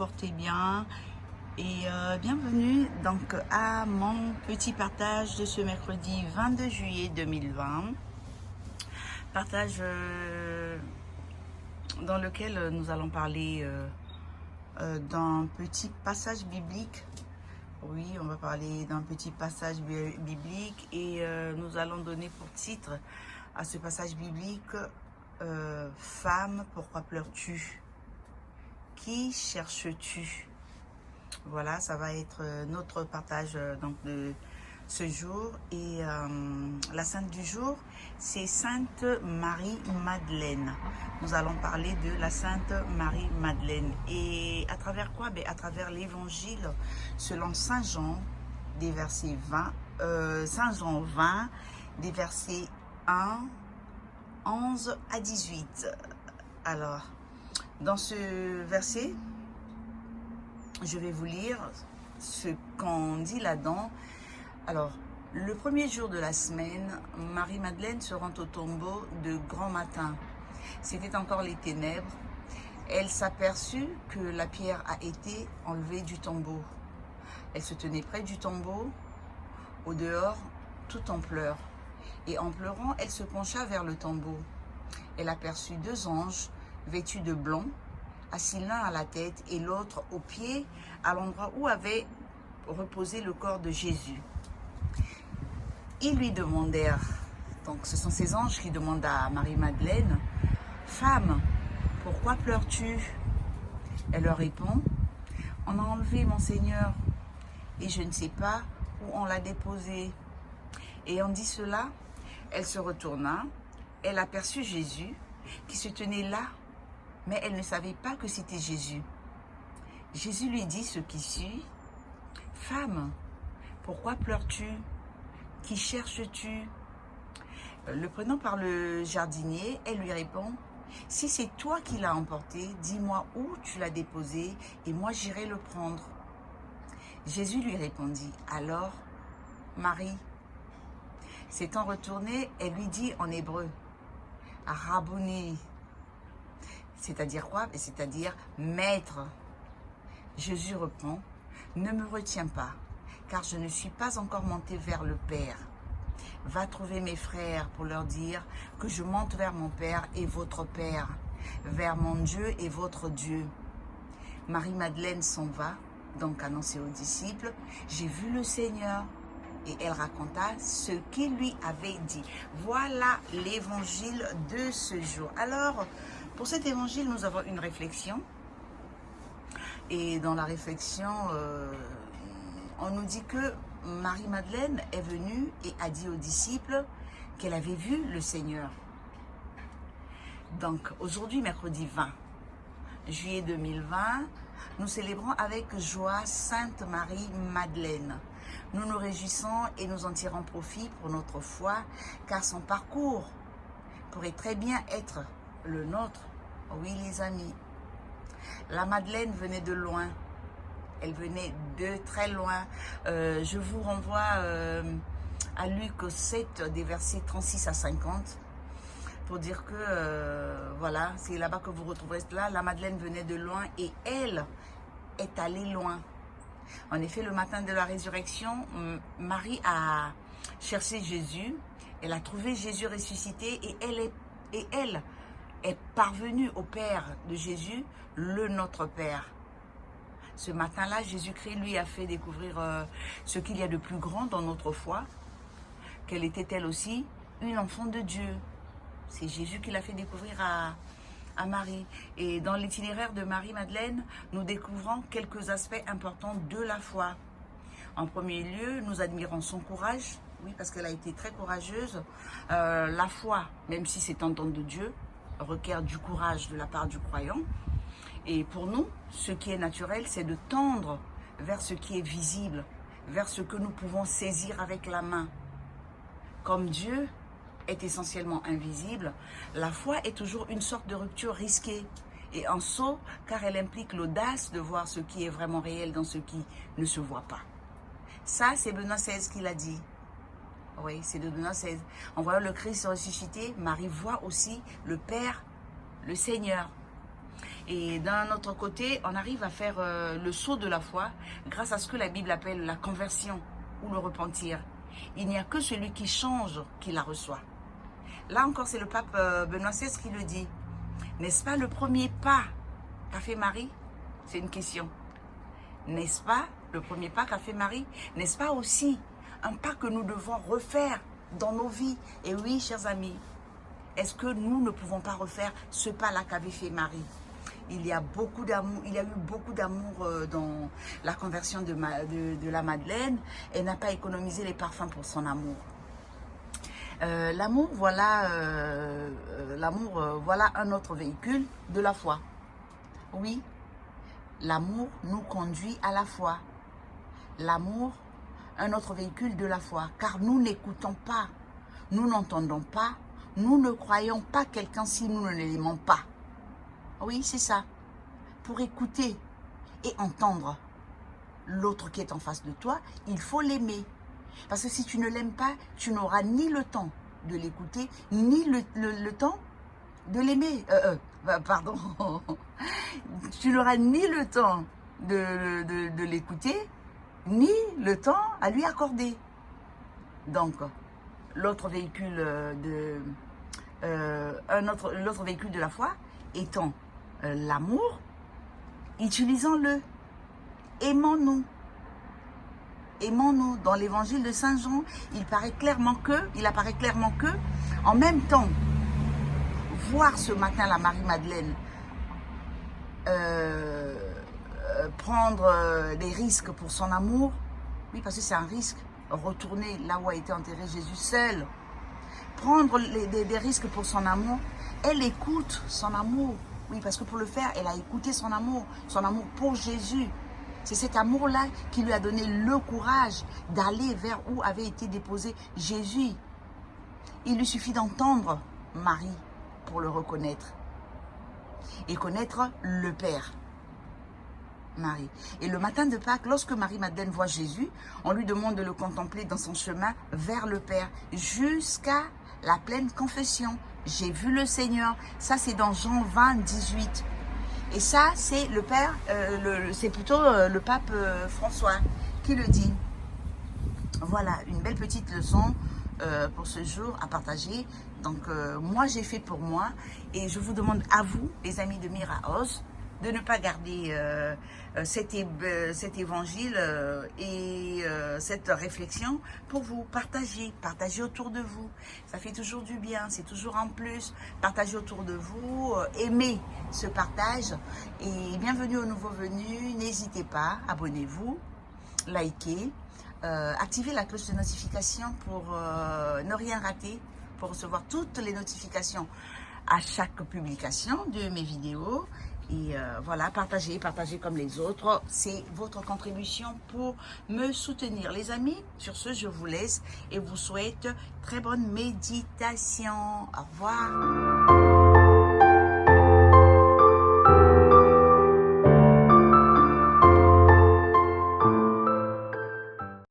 portez bien et bienvenue donc à mon petit partage de ce mercredi 22 juillet 2020. Partage dans lequel nous allons parler d'un petit passage biblique. Oui, on va parler d'un petit passage biblique et nous allons donner pour titre à ce passage biblique Femme, pourquoi pleures-tu? Qui cherches-tu? Voilà, ça va être notre partage donc de ce jour. Et la sainte du jour, c'est Sainte Marie-Madeleine. Nous allons parler de la Sainte Marie-Madeleine. Et à travers quoi? À travers l'évangile selon Saint Jean, des versets 20, Saint Jean 20, des versets 1, 11 à 18. Alors, dans ce verset, je vais vous lire ce qu'on dit là-dedans. Alors, le premier jour de la semaine, Marie-Madeleine se rend au tombeau de grand matin. C'était encore les ténèbres. Elle s'aperçut que la pierre a été enlevée du tombeau. Elle se tenait près du tombeau, au dehors, tout en pleurs. Et en pleurant, elle se pencha vers le tombeau. Elle aperçut deux anges vêtus de blanc, assis l'un à la tête et l'autre aux pieds, à l'endroit où avait reposé le corps de Jésus. Ils lui demandèrent, donc ce sont ces anges qui demandent à Marie-Madeleine, « Femme, pourquoi pleures-tu » Elle leur répond, « On a enlevé mon Seigneur et je ne sais pas où on l'a déposé. » Ayant dit cela, elle se retourna, elle aperçut Jésus qui se tenait là, mais elle ne savait pas que c'était Jésus. Jésus lui dit ce qui suit, « Femme, pourquoi pleures-tu? Qui cherches-tu » Le prenant par le jardinier, elle lui répond, « Si c'est toi qui l'as emporté, dis-moi où tu l'as déposé et moi j'irai le prendre. » Jésus lui répondit, « Alors, Marie. » S'étant retournée, elle lui dit en hébreu, « Rabboni », c'est-à-dire quoi? C'est-à-dire maître. Jésus reprend, « Ne me retiens pas, car je ne suis pas encore monté vers le Père. Va trouver mes frères pour leur dire que je monte vers mon Père et votre Père, vers mon Dieu et votre Dieu. » Marie-Madeleine s'en va, donc annoncer aux disciples, « J'ai vu le Seigneur. » Et elle raconta ce qu'il lui avait dit. Voilà l'évangile de ce jour. Alors, pour cet évangile, nous avons une réflexion. Et dans la réflexion, on nous dit que Marie-Madeleine est venue et a dit aux disciples qu'elle avait vu le Seigneur. Donc, aujourd'hui, mercredi 20 juillet 2020, nous célébrons avec joie Sainte Marie-Madeleine. Nous nous réjouissons et nous en tirons profit pour notre foi, car son parcours pourrait très bien être le nôtre. Oui, les amis. La Madeleine venait de loin. Elle venait de très loin. Je vous renvoie à Luc 7, des versets 36 à 50, pour dire que, voilà, c'est là-bas que vous retrouverez cela. La Madeleine venait de loin et elle est allée loin. En effet, le matin de la résurrection, Marie a cherché Jésus. Elle a trouvé Jésus ressuscité et elle est parvenue au Père de Jésus, le Notre Père. Ce matin-là, Jésus-Christ lui a fait découvrir ce qu'il y a de plus grand dans notre foi, qu'elle était elle aussi une enfant de Dieu. C'est Jésus qui l'a fait découvrir à Marie. Et dans l'itinéraire de Marie-Madeleine, nous découvrons quelques aspects importants de la foi. En premier lieu, nous admirons son courage, oui, parce qu'elle a été très courageuse. La foi, même si c'est un don de Dieu, requiert du courage de la part du croyant. Et pour nous, ce qui est naturel, c'est de tendre vers ce qui est visible, vers ce que nous pouvons saisir avec la main. Comme Dieu est essentiellement invisible, la foi est toujours une sorte de rupture risquée et un saut, car elle implique l'audace de voir ce qui est vraiment réel dans ce qui ne se voit pas. Ça, c'est Benoît XVI qui l'a dit. Oui, c'est de Benoît XVI. En voyant le Christ ressuscité, Marie voit aussi le Père, le Seigneur. Et d'un autre côté, on arrive à faire le saut de la foi grâce à ce que la Bible appelle la conversion ou le repentir. Il n'y a que celui qui change qui la reçoit. Là encore, c'est le pape Benoît XVI qui le dit. N'est-ce pas le premier pas qu'a fait Marie? C'est une question. N'est-ce pas le premier pas qu'a fait Marie? N'est-ce pas aussi un pas que nous devons refaire dans nos vies? Et oui, chers amis, est-ce que nous ne pouvons pas refaire ce pas-là qu'avait fait Marie? Il y a beaucoup d'amour, il y a eu beaucoup d'amour dans la conversion de la Madeleine. Elle n'a pas économisé les parfums pour son amour. L'amour, voilà un autre véhicule de la foi. Oui, l'amour nous conduit à la foi. L'amour, un autre véhicule de la foi. Car nous n'écoutons pas, nous n'entendons pas, nous ne croyons pas quelqu'un si nous ne l'aimons pas. Oui, c'est ça. Pour écouter et entendre l'autre qui est en face de toi, il faut l'aimer. Parce que si tu ne l'aimes pas, tu n'auras ni le temps de l'écouter, ni le temps de l'aimer. Pardon. Tu n'auras ni le temps de l'écouter, ni le temps à lui accorder. Donc, l'autre véhicule l'autre véhicule de la foi étant l'amour, utilisons-le. Aimons-nous. Aimons-nous. Dans l'évangile de Saint Jean, il apparaît clairement que, en même temps, voir ce matin la Marie-Madeleine prendre des risques pour son amour, oui, parce que c'est un risque, retourner là où a été enterré Jésus seul, prendre des risques pour son amour, elle écoute son amour, oui, parce que pour le faire, elle a écouté son amour pour Jésus. C'est cet amour-là qui lui a donné le courage d'aller vers où avait été déposé Jésus. Il lui suffit d'entendre Marie pour le reconnaître et connaître le Père. Marie. Et le matin de Pâques, lorsque Marie-Madeleine voit Jésus, on lui demande de le contempler dans son chemin vers le Père jusqu'à la pleine confession. J'ai vu le Seigneur. Ça, c'est dans Jean 20, 18. Et ça, c'est le Père, c'est plutôt le pape François qui le dit. Voilà, une belle petite leçon pour ce jour à partager. Donc, moi, j'ai fait pour moi. Et je vous demande à vous, les amis de Miraos, de ne pas garder cet évangile et cette réflexion pour vous partager autour de vous. Ça fait toujours du bien, c'est toujours en plus. Partagez autour de vous, aimez ce partage et bienvenue aux nouveaux venus. N'hésitez pas, abonnez-vous, likez, activez la cloche de notification pour ne rien rater, pour recevoir toutes les notifications à chaque publication de mes vidéos. Et voilà, partagez comme les autres. C'est votre contribution pour me soutenir. Les amis, sur ce, je vous laisse et vous souhaite très bonne méditation. Au revoir.